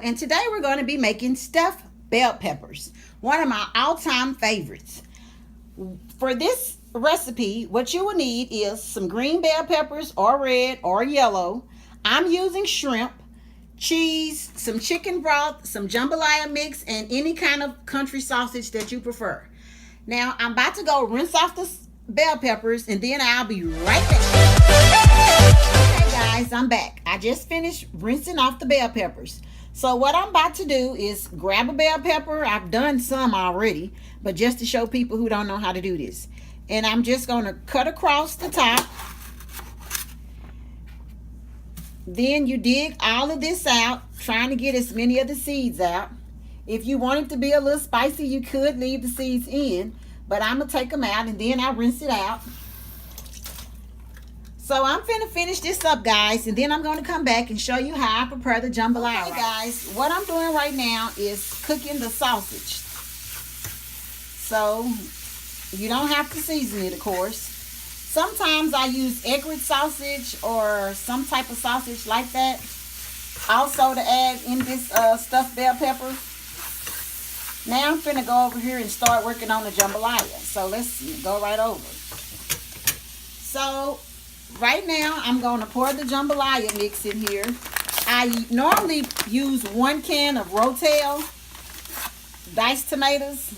and today we're going to be making stuffed bell peppers, one of my all-time favorites. For this recipe, what you will need is some green bell peppers, or red or yellow. I'm using shrimp, cheese, some chicken broth, some jambalaya mix, and any kind of country sausage that you prefer. Now I'm about to go rinse off the bell peppers, and then I'll be right back. Okay guys, I'm back. I just finished rinsing off the bell peppers. So what I'm about to do is grab a bell pepper. I've done some already, but just to show people who don't know how to do this. And I'm just going to cut across the top. Then you dig all of this out, trying to get as many of the seeds out. If you want it to be a little spicy, you could leave the seeds in, but I'm going to take them out and then I'll rinse it out. So I'm finna finish this up, guys, and then I'm going to come back and show you how I prepare the jambalaya. Okay, guys, what I'm doing right now is cooking the sausage. So you don't have to season it, of course. Sometimes I use egret sausage or some type of sausage like that. Also to add in this stuffed bell pepper. Now I'm finna go over here and start working on the jambalaya. So let's go right over. So right now I'm going to pour the jambalaya mix in here. I normally use 1 can of Rotel diced tomatoes,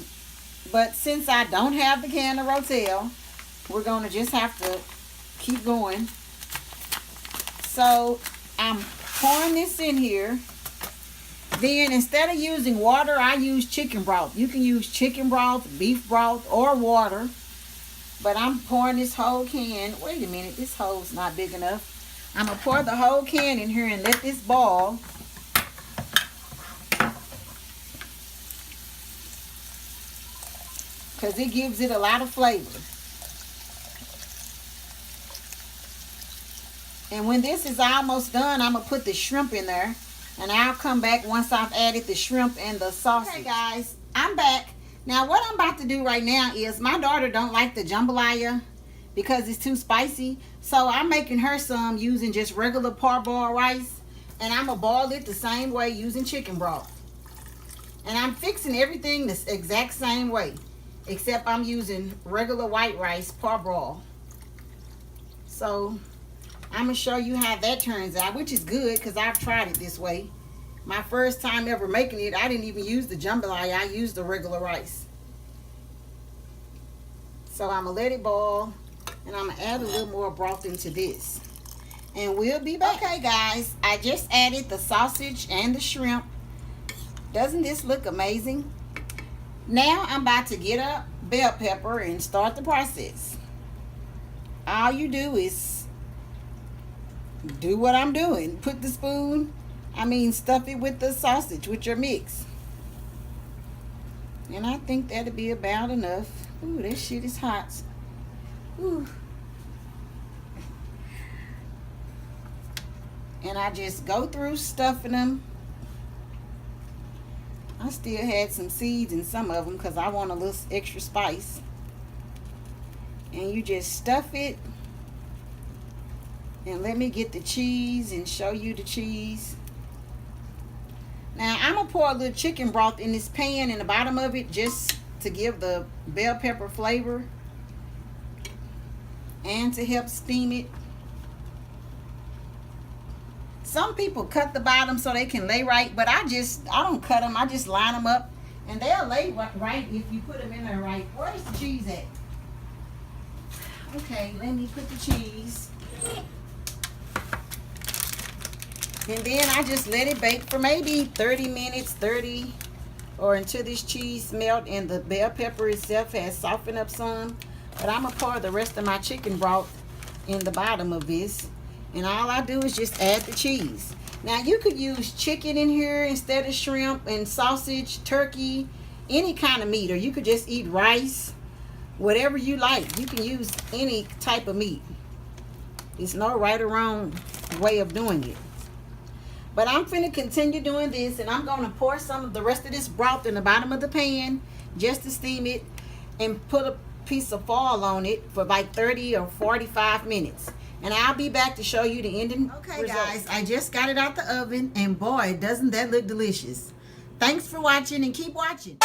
but since I don't have the can of Rotel, we're going to just have to keep going. So I'm pouring this in here. Then instead of using water, I use chicken broth. You can use chicken broth, beef broth, or water. But I'm pouring this whole can. Wait a minute, this hole's not big enough. I'm going to pour the whole can in here and let this boil. Because it gives it a lot of flavor. And when this is almost done, I'm going to put the shrimp in there. And I'll come back once I've added the shrimp and the sausage. Okay guys, I'm back. Now what I'm about to do right now is, my daughter don't like the jambalaya because it's too spicy. So I'm making her some using just regular parboiled rice. And I'm going to boil it the same way using chicken broth. And I'm fixing everything the exact same way, except I'm using regular white rice parboiled. So I'm going to show you how that turns out, which is good because I've tried it this way. My first time ever making it, I didn't even use the jambalaya. I used the regular rice. So I'm going to let it boil, and I'm going to add a little more broth into this. And we'll be back. Okay, guys, I just added the sausage and the shrimp. Doesn't this look amazing? Now I'm about to get a bell pepper and start the process. All you do is do what I'm doing. Put the stuff it with the sausage, with your mix. And I think that'll be about enough. Ooh, this shit is hot. Ooh. And I just go through stuffing them. I still had some seeds in some of them because I want a little extra spice. And you just stuff it. And let me get the cheese and show you the cheese. Now I'm going to pour a little chicken broth in this pan in the bottom of it, just to give the bell pepper flavor and to help steam it. Some people cut the bottom so they can lay right, but I don't cut them. I just line them up and they'll lay right if you put them in there right. Where's the cheese at? Okay, let me put the cheese. And then I just let it bake for maybe 30 minutes, or until this cheese melt and the bell pepper itself has softened up some. But I'm going to pour the rest of my chicken broth in the bottom of this. And all I do is just add the cheese. Now you could use chicken in here instead of shrimp, and sausage, turkey, any kind of meat. Or you could just eat rice, whatever you like. You can use any type of meat. There's no right or wrong way of doing it. But I'm finna continue doing this, and I'm going to pour some of the rest of this broth in the bottom of the pan just to steam it, and put a piece of foil on it for like 30 or 45 minutes. and I'll be back to show you the ending results. Guys, I just got it out the oven, and boy, doesn't that look delicious. Thanks for watching, and keep watching.